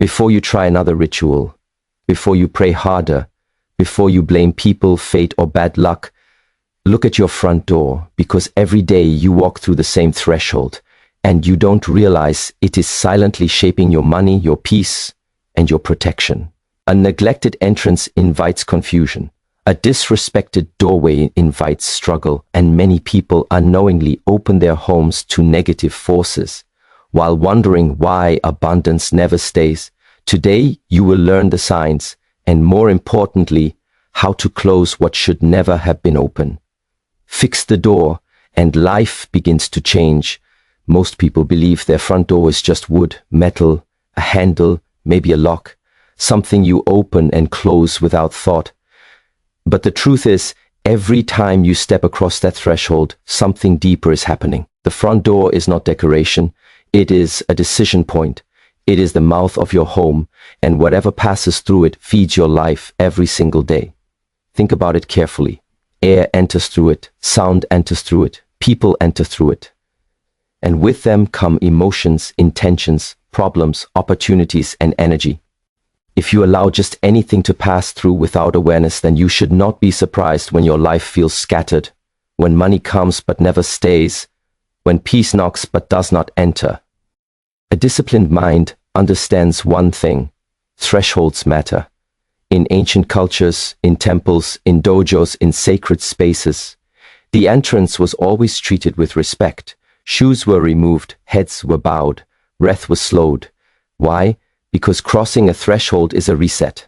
Before you try another ritual, before you pray harder, before you blame people, fate, or bad luck, look at your front door, because every day you walk through the same threshold, and you don't realize it is silently shaping your money, your peace, and your protection. A neglected entrance invites confusion. A disrespected doorway invites struggle, and many people unknowingly open their homes to negative forces. While wondering why abundance never stays, today you will learn the signs, and more importantly, how to close what should never have been open. Fix the door, and life begins to change. Most people believe their front door is just wood, metal, a handle, maybe a lock, something you open and close without thought. But the truth is, every time you step across that threshold, something deeper is happening. The front door is not decoration. It is a decision point. It is the mouth of your home, and whatever passes through it feeds your life every single day. Think about it carefully. Air enters through it, sound enters through it, people enter through it. And with them come emotions, intentions, problems, opportunities, and energy. If you allow just anything to pass through without awareness, then you should not be surprised when your life feels scattered, when money comes but never stays, when peace knocks but does not enter. A disciplined mind understands one thing: thresholds matter. In ancient cultures, in temples, in dojos, in sacred spaces, the entrance was always treated with respect. Shoes were removed, heads were bowed, breath was slowed. Why? Because crossing a threshold is a reset.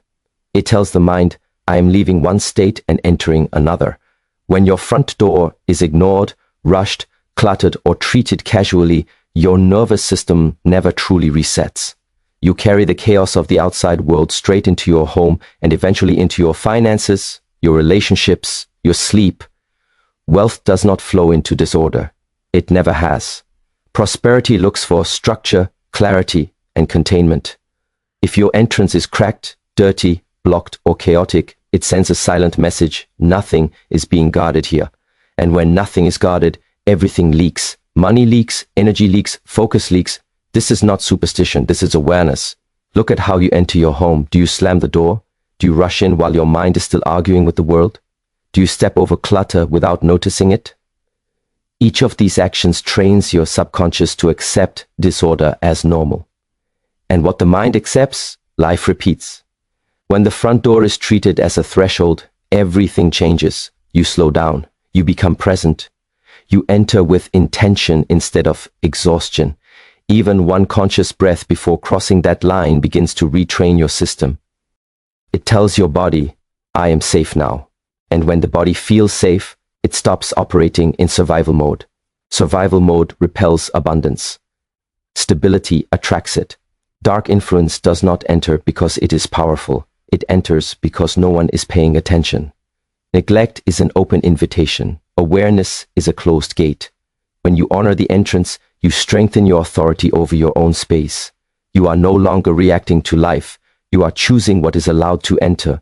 It tells the mind, I am leaving one state and entering another. When your front door is ignored, rushed, cluttered, or treated casually, your nervous system never truly resets. You carry the chaos of the outside world straight into your home and eventually into your finances, your relationships, your sleep. Wealth does not flow into disorder. It never has. Prosperity looks for structure, clarity, and containment. If your entrance is cracked, dirty, blocked, or chaotic, it sends a silent message: nothing is being guarded here. And when nothing is guarded, everything leaks. Money leaks, energy leaks, focus leaks. This is not superstition, this is awareness. Look at how you enter your home. Do you slam the door? Do you rush in while your mind is still arguing with the world? Do you step over clutter without noticing it? Each of these actions trains your subconscious to accept disorder as normal. And what the mind accepts, life repeats. When the front door is treated as a threshold, everything changes. You slow down. You become present. You enter with intention instead of exhaustion. Even one conscious breath before crossing that line begins to retrain your system. It tells your body, I am safe now. And when the body feels safe, it stops operating in survival mode. Survival mode repels abundance. Stability attracts it. Dark influence does not enter because it is powerful. It enters because no one is paying attention. Neglect is an open invitation. Awareness is a closed gate. When you honor the entrance, you strengthen your authority over your own space. You are no longer reacting to life. You are choosing what is allowed to enter.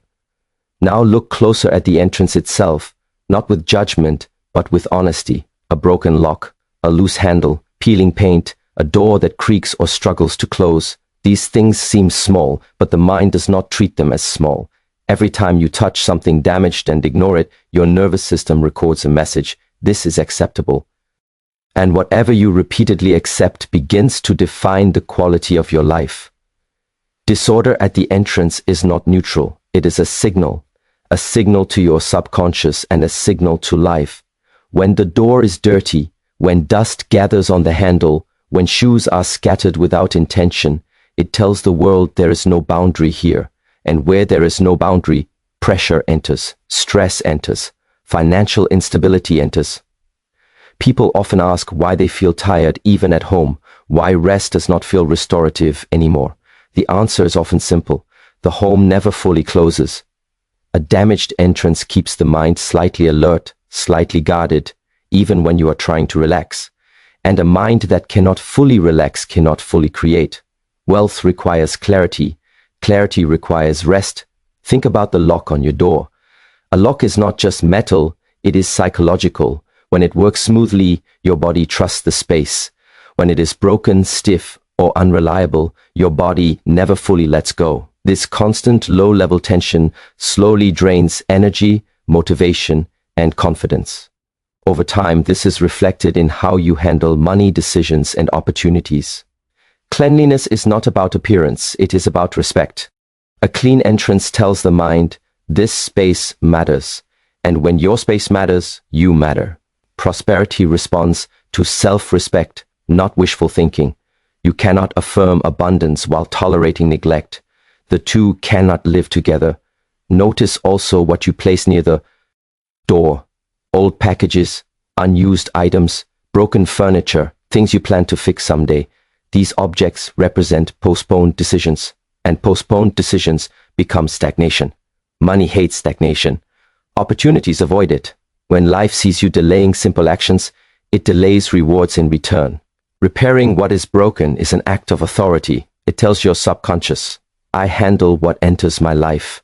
Now look closer at the entrance itself, not with judgment, but with honesty. A broken lock, a loose handle, peeling paint, a door that creaks or struggles to close. These things seem small, but the mind does not treat them as small. Every time you touch something damaged and ignore it, your nervous system records a message: this is acceptable. And whatever you repeatedly accept begins to define the quality of your life. Disorder at the entrance is not neutral. It is a signal to your subconscious and a signal to life. When the door is dirty, when dust gathers on the handle, when shoes are scattered without intention, it tells the world there is no boundary here. And where there is no boundary, pressure enters, stress enters, financial instability enters. People often ask why they feel tired even at home, why rest does not feel restorative anymore. The answer is often simple: the home never fully closes. A damaged entrance keeps the mind slightly alert, slightly guarded, even when you are trying to relax. And a mind that cannot fully relax cannot fully create. Wealth requires clarity. Clarity requires rest. Think about the lock on your door. A lock is not just metal, it is psychological. When it works smoothly, your body trusts the space. When it is broken, stiff, or unreliable, your body never fully lets go. This constant low-level tension slowly drains energy, motivation, and confidence. Over time, this is reflected in how you handle money decisions and opportunities. Cleanliness is not about appearance, it is about respect. A clean entrance tells the mind, this space matters, and when your space matters, you matter. Prosperity responds to self-respect, not wishful thinking. You cannot affirm abundance while tolerating neglect. The two cannot live together. Notice also what you place near the door. Old packages, unused items, broken furniture, things you plan to fix someday. These objects represent postponed decisions, and postponed decisions become stagnation. Money hates stagnation. Opportunities avoid it. When life sees you delaying simple actions, it delays rewards in return. Repairing what is broken is an act of authority. It tells your subconscious, I handle what enters my life.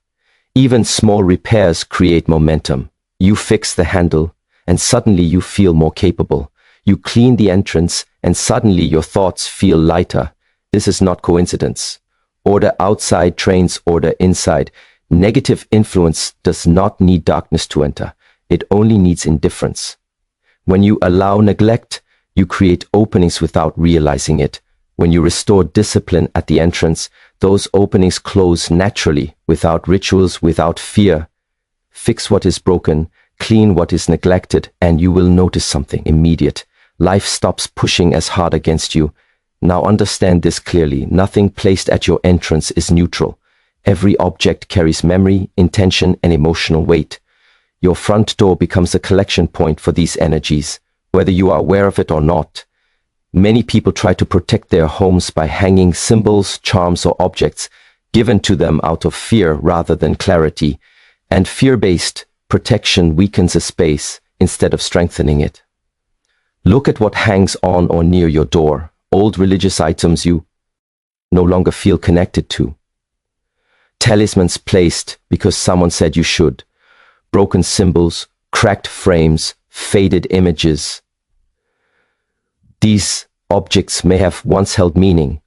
Even small repairs create momentum. You fix the handle, and suddenly you feel more capable. You clean the entrance, and suddenly your thoughts feel lighter. This is not coincidence. Order outside trains order inside. Negative influence does not need darkness to enter. It only needs indifference. When you allow neglect, you create openings without realizing it. When you restore discipline at the entrance, those openings close naturally, without rituals, without fear. Fix what is broken, clean what is neglected, and you will notice something immediate. Life stops pushing as hard against you. Now understand this clearly. Nothing placed at your entrance is neutral. Every object carries memory, intention, and emotional weight. Your front door becomes a collection point for these energies, whether you are aware of it or not. Many people try to protect their homes by hanging symbols, charms, or objects given to them out of fear rather than clarity. And fear-based protection weakens a space instead of strengthening it. Look at what hangs on or near your door. Old religious items you no longer feel connected to. Talismans placed because someone said you should. Broken symbols, cracked frames, faded images. These objects may have once held meaning,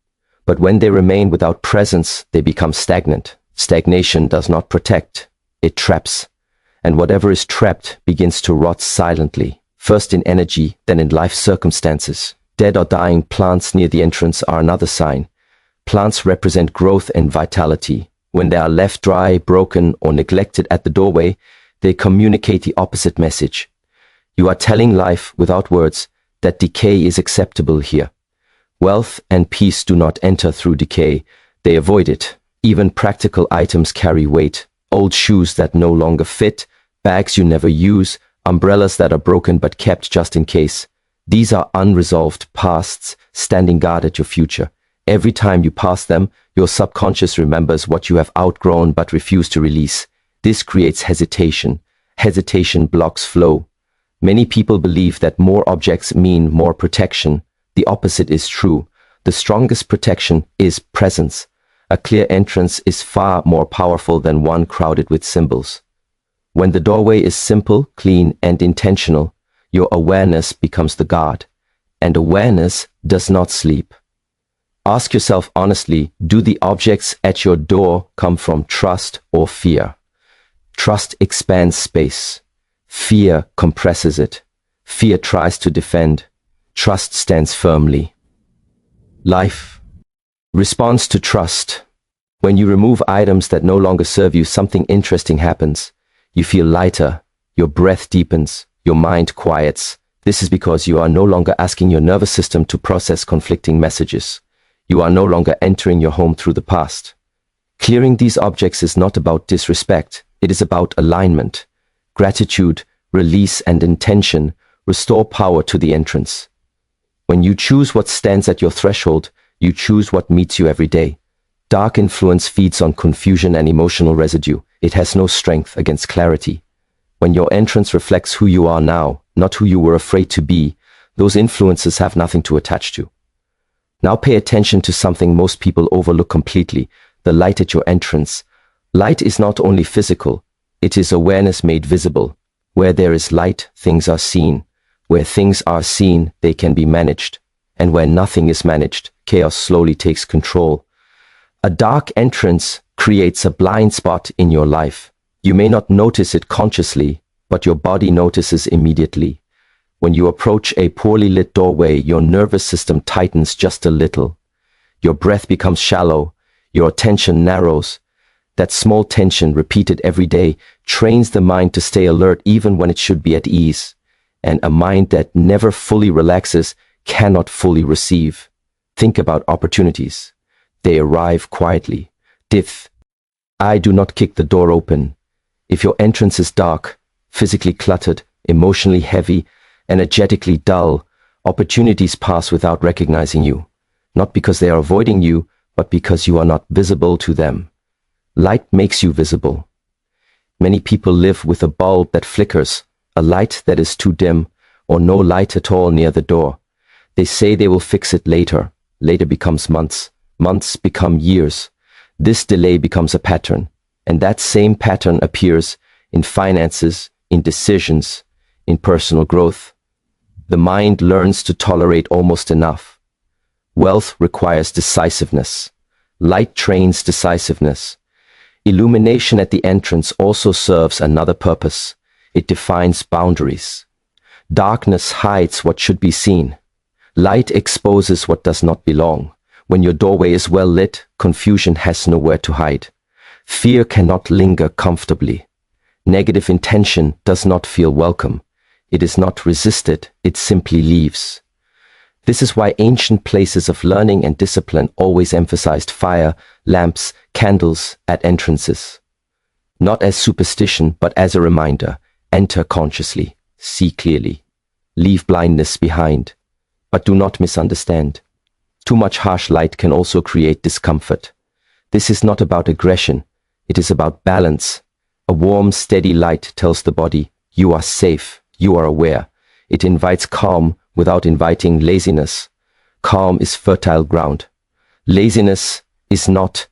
but when they remain without presence, they become stagnant. Stagnation does not protect, it traps. And whatever is trapped begins to rot silently, first in energy, then in life circumstances. Dead or dying plants near the entrance are another sign. Plants represent growth and vitality. When they are left dry, broken, or neglected at the doorway, they communicate the opposite message. You are telling life without words that decay is acceptable here. Wealth and peace do not enter through decay. They avoid it. Even practical items carry weight. Old shoes that no longer fit, bags you never use, umbrellas that are broken but kept just in case. These are unresolved pasts standing guard at your future. Every time you pass them, your subconscious remembers what you have outgrown but refuse to release. This creates hesitation. Hesitation blocks flow. Many people believe that more objects mean more protection. The opposite is true. The strongest protection is presence. A clear entrance is far more powerful than one crowded with symbols. When the doorway is simple, clean, and intentional, your awareness becomes the guard. And awareness does not sleep. Ask yourself honestly, do the objects at your door come from trust or fear? Trust expands space. Fear compresses it. Fear tries to defend. Trust stands firmly. Life responds to trust. When you remove items that no longer serve you, something interesting happens. You feel lighter. Your breath deepens. Your mind quiets. This is because you are no longer asking your nervous system to process conflicting messages. You are no longer entering your home through the past. Clearing these objects is not about disrespect. It is about alignment. Gratitude, release, and intention restore power to the entrance. When you choose what stands at your threshold, you choose what meets you every day. Dark influence feeds on confusion and emotional residue. It has no strength against clarity. When your entrance reflects who you are now, not who you were afraid to be, those influences have nothing to attach to. Now pay attention to something most people overlook completely, the light at your entrance. Light is not only physical, it is awareness made visible. Where there is light, things are seen. Where things are seen, they can be managed. And where nothing is managed, chaos slowly takes control. A dark entrance creates a blind spot in your life. You may not notice it consciously, but your body notices immediately. When you approach a poorly lit doorway, your nervous system tightens just a little. Your breath becomes shallow, your attention narrows. That small tension, repeated every day, trains the mind to stay alert even when it should be at ease. And a mind that never fully relaxes cannot fully receive. Think about opportunities. They arrive quietly. I do not kick the door open. If your entrance is dark, physically cluttered, emotionally heavy, energetically dull, opportunities pass without recognizing you. Not because they are avoiding you, but because you are not visible to them. Light makes you visible. Many people live with a bulb that flickers, a light that is too dim, or no light at all near the door. They say they will fix it later. Later becomes months. Months become years. This delay becomes a pattern. And that same pattern appears in finances, in decisions, in personal growth. The mind learns to tolerate almost enough. Wealth requires decisiveness. Light trains decisiveness. Illumination at the entrance also serves another purpose. It defines boundaries. Darkness hides what should be seen. Light exposes what does not belong. When your doorway is well lit, confusion has nowhere to hide. Fear cannot linger comfortably. Negative intention does not feel welcome. It is not resisted, it simply leaves. This is why ancient places of learning and discipline always emphasized fire, lamps, candles at entrances. Not as superstition, but as a reminder. Enter consciously, see clearly, leave blindness behind. But do not misunderstand. Too much harsh light can also create discomfort. This is not about aggression. It is about balance. A warm, steady light tells the body, you are safe, you are aware. It invites calm without inviting laziness. Calm is fertile ground. Laziness is not.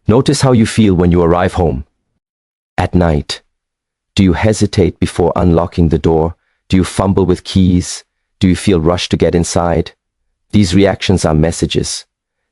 Notice how you feel when you arrive home. At night. Do you hesitate before unlocking the door? Do you fumble with keys? Do you feel rushed to get inside? These reactions are messages.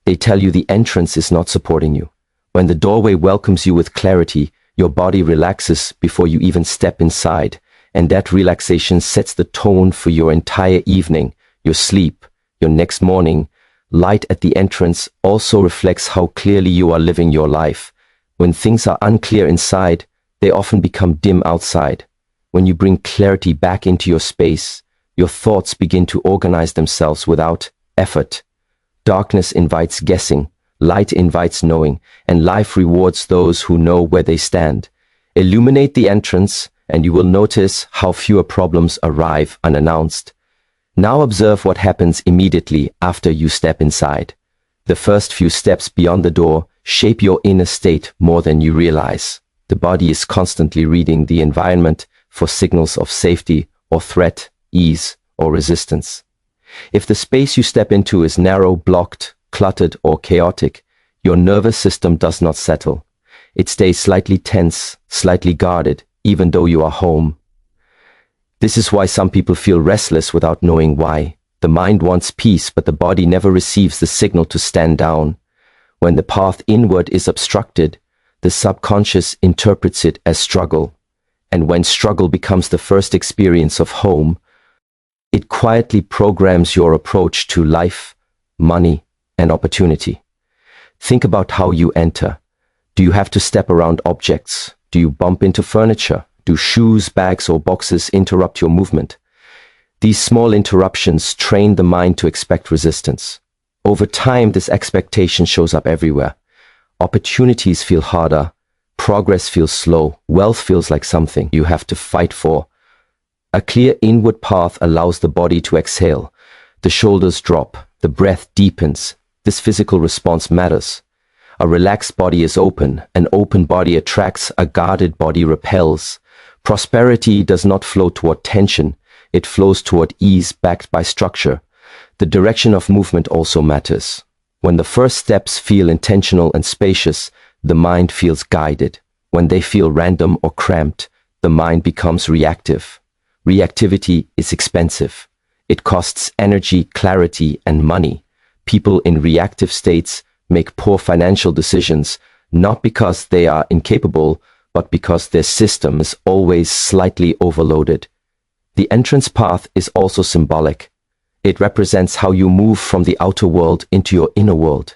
They tell you the entrance is not supporting you. When the doorway welcomes you with clarity, your body relaxes before you even step inside, and that relaxation sets the tone for your entire evening, your sleep, your next morning. Light at the entrance also reflects how clearly you are living your life. When things are unclear inside, they often become dim outside. When you bring clarity back into your space, your thoughts begin to organize themselves without effort. Darkness invites guessing, light invites knowing, and life rewards those who know where they stand. Illuminate the entrance, and you will notice how fewer problems arrive unannounced. Now observe what happens immediately after you step inside. The first few steps beyond the door shape your inner state more than you realize. The body is constantly reading the environment for signals of safety or threat, ease or resistance. If the space you step into is narrow, blocked, cluttered or chaotic, your nervous system does not settle. It stays slightly tense, slightly guarded, even though you are home. This is why some people feel restless without knowing why. The mind wants peace, but the body never receives the signal to stand down. When the path inward is obstructed, the subconscious interprets it as struggle. And when struggle becomes the first experience of home, it quietly programs your approach to life, money, and opportunity. Think about how you enter. Do you have to step around objects? Do you bump into furniture? Do shoes, bags, or boxes interrupt your movement? These small interruptions train the mind to expect resistance. Over time, this expectation shows up everywhere. Opportunities feel harder. Progress feels slow. Wealth feels like something you have to fight for. A clear inward path allows the body to exhale. The shoulders drop. The breath deepens. This physical response matters. A relaxed body is open. An open body attracts. A guarded body repels. Prosperity does not flow toward tension. It flows toward ease backed by structure. The direction of movement also matters. When the first steps feel intentional and spacious, the mind feels guided. When they feel random or cramped, the mind becomes reactive. Reactivity is expensive. It costs energy, clarity, and money. People in reactive states make poor financial decisions, not because they are incapable, but because their system is always slightly overloaded. The entrance path is also symbolic. It represents how you move from the outer world into your inner world.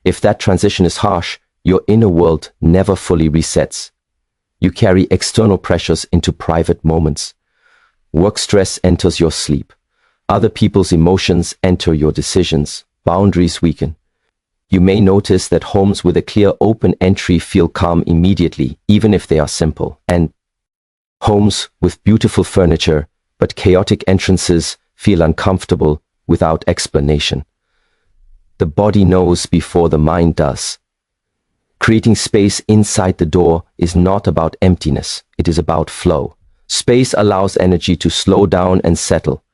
If that transition is harsh, your inner world never fully resets. You carry external pressures into private moments. Work stress enters your sleep. Other people's emotions enter your decisions. Boundaries weaken. You may notice that homes with a clear open entry feel calm immediately, even if they are simple. And homes with beautiful furniture but chaotic entrances feel uncomfortable without explanation. The body knows before the mind does. Creating space inside the door is not about emptiness, it is about flow. Space allows energy to slow down and settle.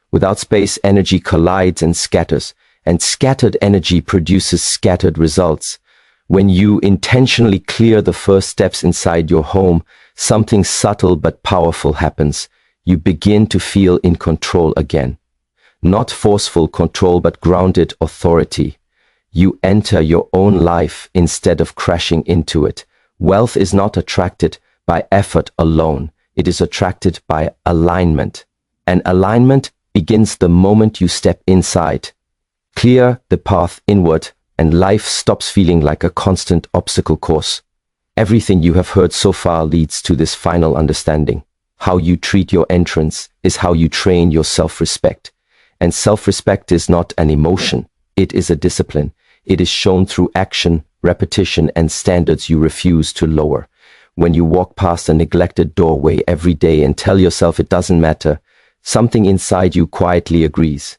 Without space, energy collides and scatters, and scattered energy produces scattered results. When you intentionally clear the first steps inside your home, something subtle but powerful happens. You begin to feel in control again. Not forceful control, but grounded authority. You enter your own life instead of crashing into it. Wealth is not attracted by effort alone. It is attracted by alignment. And alignment begins the moment you step inside. Clear the path inward, and life stops feeling like a constant obstacle course. Everything you have heard so far leads to this final understanding. How you treat your entrance is how you train your self-respect. And self-respect is not an emotion. It is a discipline. It is shown through action, repetition, and standards you refuse to lower. When you walk past a neglected doorway every day and tell yourself it doesn't matter, something inside you quietly agrees.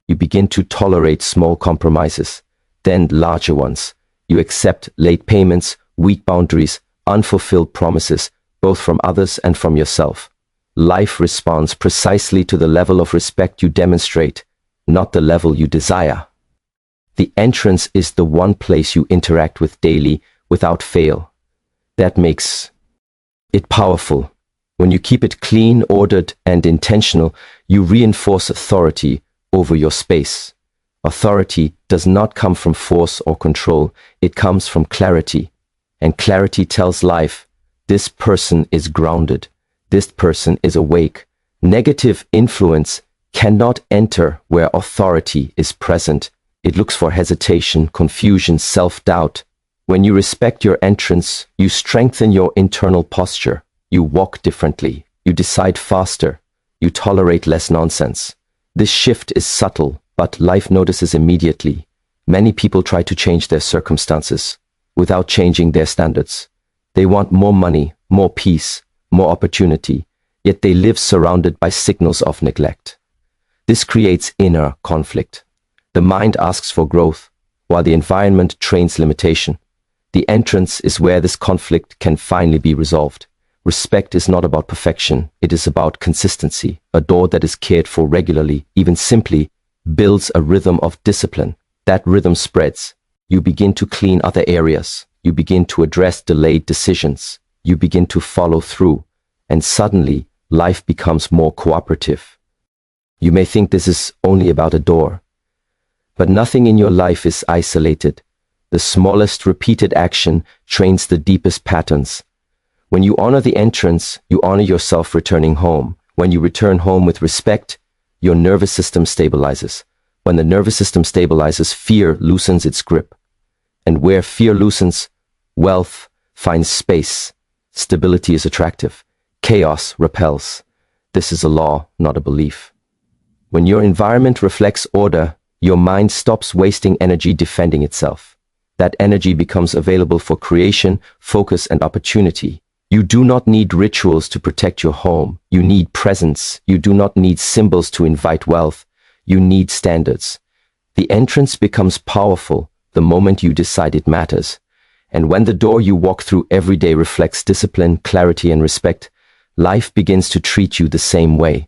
You begin to tolerate small compromises, then larger ones. You accept late payments, weak boundaries, unfulfilled promises, both from others and from yourself. Life responds precisely to the level of respect you demonstrate, not the level you desire. The entrance is the one place you interact with daily without fail. That makes it powerful. When you keep it clean, ordered, and intentional, you reinforce authority over your space. Authority does not come from force or control. It comes from clarity. And clarity tells life, this person is grounded. This person is awake. Negative influence cannot enter where authority is present. It looks for hesitation, confusion, self-doubt. When you respect your entrance, you strengthen your internal posture. You walk differently. You decide faster. You tolerate less nonsense. This shift is subtle, but life notices immediately. Many people try to change their circumstances without changing their standards. They want more money, more peace, more opportunity, yet they live surrounded by signals of neglect. This creates inner conflict. The mind asks for growth, while the environment trains limitation. The entrance is where this conflict can finally be resolved. Respect is not about perfection, it is about consistency. A door that is cared for regularly, even simply, builds a rhythm of discipline. That rhythm spreads. You begin to clean other areas. You begin to address delayed decisions. You begin to follow through. And suddenly, life becomes more cooperative. You may think this is only about a door. But nothing in your life is isolated. The smallest repeated action trains the deepest patterns. When you honor the entrance, you honor yourself returning home. When you return home with respect, your nervous system stabilizes. When the nervous system stabilizes, fear loosens its grip. And where fear loosens, wealth finds space. Stability is attractive. Chaos repels. This is a law, not a belief. When your environment reflects order, your mind stops wasting energy defending itself. That energy becomes available for creation, focus, and opportunity. You do not need rituals to protect your home. You need presence. You do not need symbols to invite wealth. You need standards. The entrance becomes powerful the moment you decide it matters. And when the door you walk through every day reflects discipline, clarity, and respect, life begins to treat you the same way.